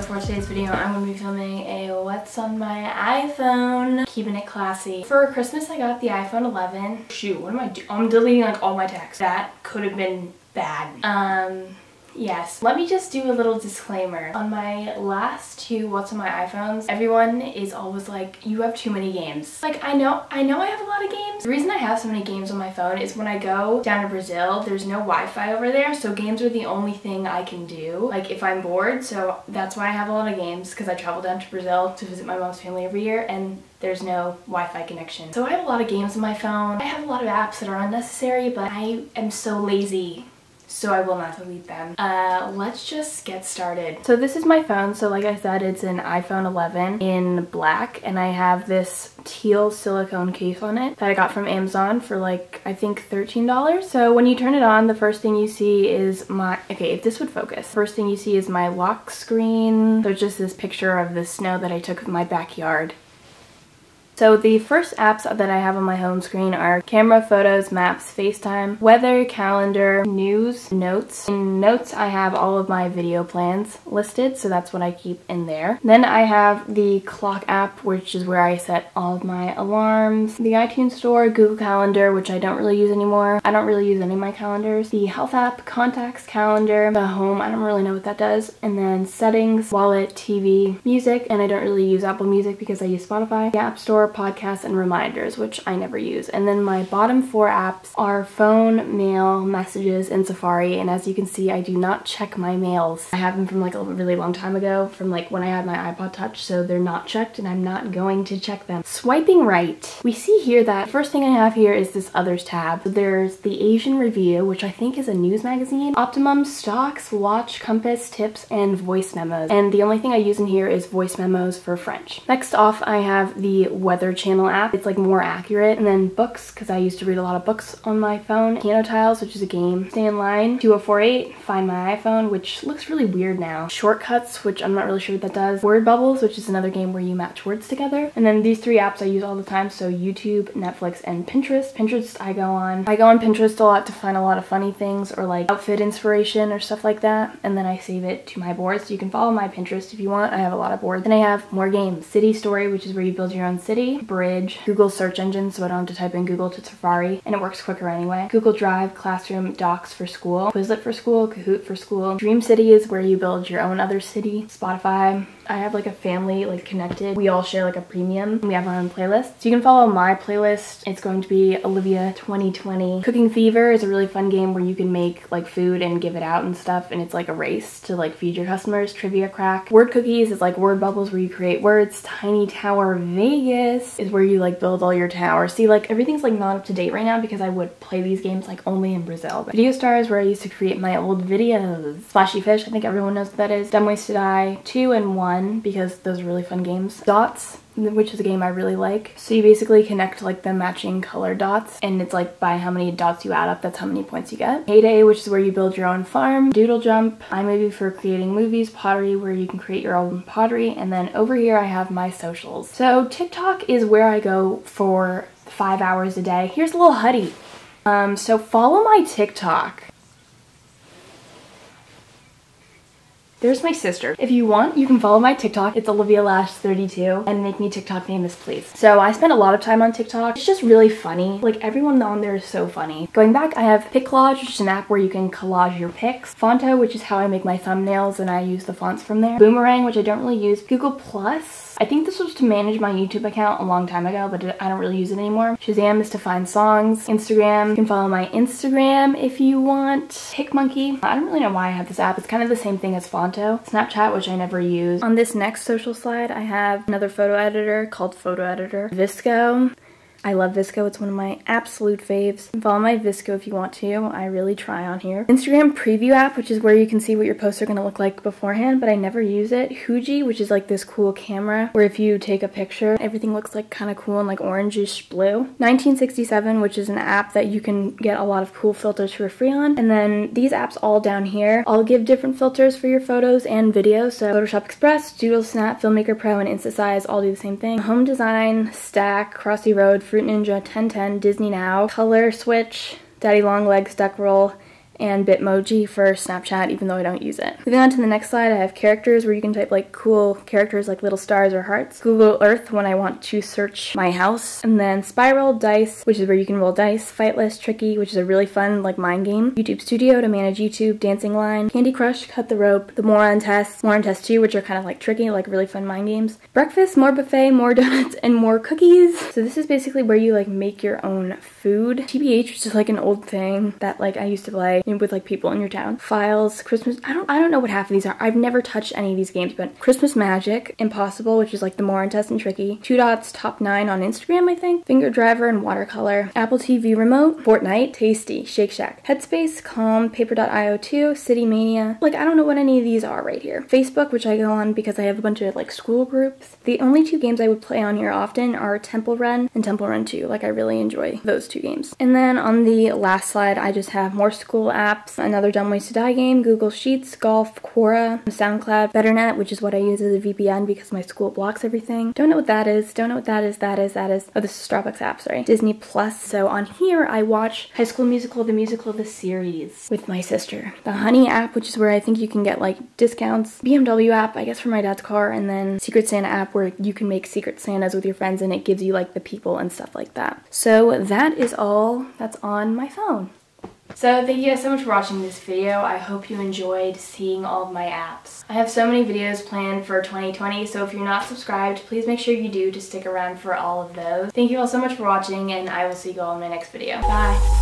So for today's video, I'm going to be filming a what's on my iPhone, keeping it classy. For Christmas, I got the iPhone 11. Shoot, what am I doing? I'm deleting like all my texts. That could have been bad. Yes. Let me just do a little disclaimer. On my last two what's on my iPhones, everyone is always like, you have too many games. Like, I know I have a lot of games. The reason I have so many games on my phone is when I go down to Brazil, there's no Wi-Fi over there, so games are the only thing I can do, like if I'm bored. So that's why I have a lot of games, because I travel down to Brazil to visit my mom's family every year, and there's no Wi-Fi connection. So I have a lot of games on my phone. I have a lot of apps that are unnecessary, but I am so lazy, so I will not delete them. Let's just get started. So this is my phone. So like I said, it's an iPhone 11 in black, and I have this teal silicone case on it that I got from Amazon for like, I think $13. So when you turn it on, the first thing you see is my, okay, if this would focus. First thing you see is my lock screen. There's just this picture of the snow that I took of my backyard. So the first apps that I have on my home screen are camera, photos, maps, FaceTime, weather, calendar, news, notes. In notes, I have all of my video plans listed, so that's what I keep in there. Then I have the clock app, which is where I set all of my alarms, the iTunes store, Google Calendar, which I don't really use anymore. I don't really use any of my calendars. The health app, contacts, calendar, the home, I don't really know what that does. And then settings, wallet, TV, music, and I don't really use Apple Music because I use Spotify. The app store, podcasts, and reminders, which I never use. And then my bottom four apps are phone, mail, messages, and Safari. And as you can see, I do not check my mails. I have them from like a really long time ago, from like when I had my iPod Touch, so they're not checked and I'm not going to check them. Swiping right, we see here that the first thing I have here is this others tab. So there's the Asian Review, which I think is a news magazine, Optimum, stocks, watch, compass, tips, and voice memos. And the only thing I use in here is voice memos for French. Next off, I have the weather channel app. It's like more accurate. And then books, because I used to read a lot of books on my phone. Piano Tiles, which is a game. Stay in Line, 2048, Find My iPhone, which looks really weird now. Shortcuts, which I'm not really sure what that does. Word Bubbles, which is another game where you match words together. And then these three apps I use all the time, so YouTube, Netflix, and Pinterest. Pinterest I go on Pinterest a lot to find a lot of funny things or like outfit inspiration or stuff like that, and then I save it to my board, so you can follow my Pinterest if you want. I have a lot of boards. Then I have more games. City Story, which is where you build your own city. Bridge, Google search engine, so I don't have to type in Google to Safari, and it works quicker anyway. Google Drive, Classroom, Docs for school, Quizlet for school, Kahoot for school. Dream City is where you build your own other city. Spotify, I have like a family like connected. We all share like a premium. We have our own playlist. So you can follow my playlist. It's going to be Olivia 2020. Cooking Fever is a really fun game where you can make like food and give it out and stuff, and it's like a race to like feed your customers. Trivia Crack. Word Cookies is like word bubbles where you create words. Tiny Tower Vegas is where you like build all your towers. See, like everything's like not up to date right now because I would play these games like only in Brazil. But Video Star is where I used to create my old videos. Splashy Fish, I think everyone knows what that is. Dumb Ways to Die 2 and 1 because those are really fun games. Dots, which is a game I really like. So you basically connect like the matching color dots, and it's like by how many dots you add up, that's how many points you get. Heyday, which is where you build your own farm. Doodle Jump, iMovie for creating movies. Pottery, where you can create your own pottery. And then over here I have my socials. So TikTok is where I go for 5 hours a day. Here's a little hoodie. So follow my TikTok. There's my sister. If you want, you can follow my TikTok. It's oliviatlash32, and make me TikTok famous, please. So I spend a lot of time on TikTok. It's just really funny. Like everyone on there is so funny. Going back, I have Pic Collage, which is an app where you can collage your pics. Phonto, which is how I make my thumbnails, and I use the fonts from there. Boomerang, which I don't really use. Google Plus. I think this was to manage my YouTube account a long time ago, but I don't really use it anymore. Shazam is to find songs. Instagram, you can follow my Instagram if you want. PicMonkey, I don't really know why I have this app. It's kind of the same thing as Phonto. Snapchat, which I never use. On this next social slide, I have another photo editor called Photo Editor. VSco. I love VSco. It's one of my absolute faves. Follow my VSco if you want to. I really try on here. Instagram preview app, which is where you can see what your posts are going to look like beforehand, but I never use it. Huji, which is like this cool camera where if you take a picture, everything looks like kind of cool and like orangish blue. 1967, which is an app that you can get a lot of cool filters for free on. And then these apps all down here, all give different filters for your photos and videos. So Photoshop Express, Doodle Snap, Filmmaker Pro, and Instasize all do the same thing. Home Design, Stack, Crossy Road, Fruit Ninja, 1010, Disney Now, Color Switch, Daddy Long Legs, Duck Roll, and Bitmoji for Snapchat, even though I don't use it. Moving on to the next slide, I have characters where you can type like cool characters like little stars or hearts. Google Earth when I want to search my house. And then Spiral, Dice, which is where you can roll dice. Fightless, Tricky, which is a really fun like mind game. YouTube Studio to manage YouTube. Dancing Line. Candy Crush, Cut the Rope. The Moron Test 2, which are kind of like tricky, like really fun mind games. Breakfast, more buffet, more donuts, and more cookies. So this is basically where you like make your own food. TBH, which is like an old thing that like I used to play with like people in your town. Files, Christmas, I don't know what half of these are. I've never touched any of these games, but Christmas Magic, Impossible, which is like the Moron Test and Tricky. 2 Dots, Top 9 on Instagram, I think. Finger Driver and Watercolor. Apple TV Remote, Fortnite, Tasty, Shake Shack. Headspace, Calm, Paper.io 2, City Mania. Like I don't know what any of these are right here. Facebook, which I go on because I have a bunch of like school groups. The only 2 games I would play on here often are Temple Run and Temple Run 2. Like I really enjoy those 2 games. And then on the last slide, I just have more school apps, another Dumb Ways to Die game, Google Sheets, Golf, Quora, SoundCloud, BetterNet, which is what I use as a VPN because my school blocks everything. Don't know what that is. Don't know what that is. That is. Oh, this is Starbucks app, sorry. Disney Plus. So on here, I watch High School Musical, the musical, the series with my sister. The Honey app, which is where I think you can get like discounts. BMW app, I guess for my dad's car. And then Secret Santa app where you can make Secret Santas with your friends and it gives you like the people and stuff like that. So that is all that's on my phone. So thank you guys so much for watching this video. I hope you enjoyed seeing all of my apps. I have so many videos planned for 2020, so if you're not subscribed, please make sure you do to stick around for all of those. Thank you all so much for watching, and I will see you all in my next video. Bye!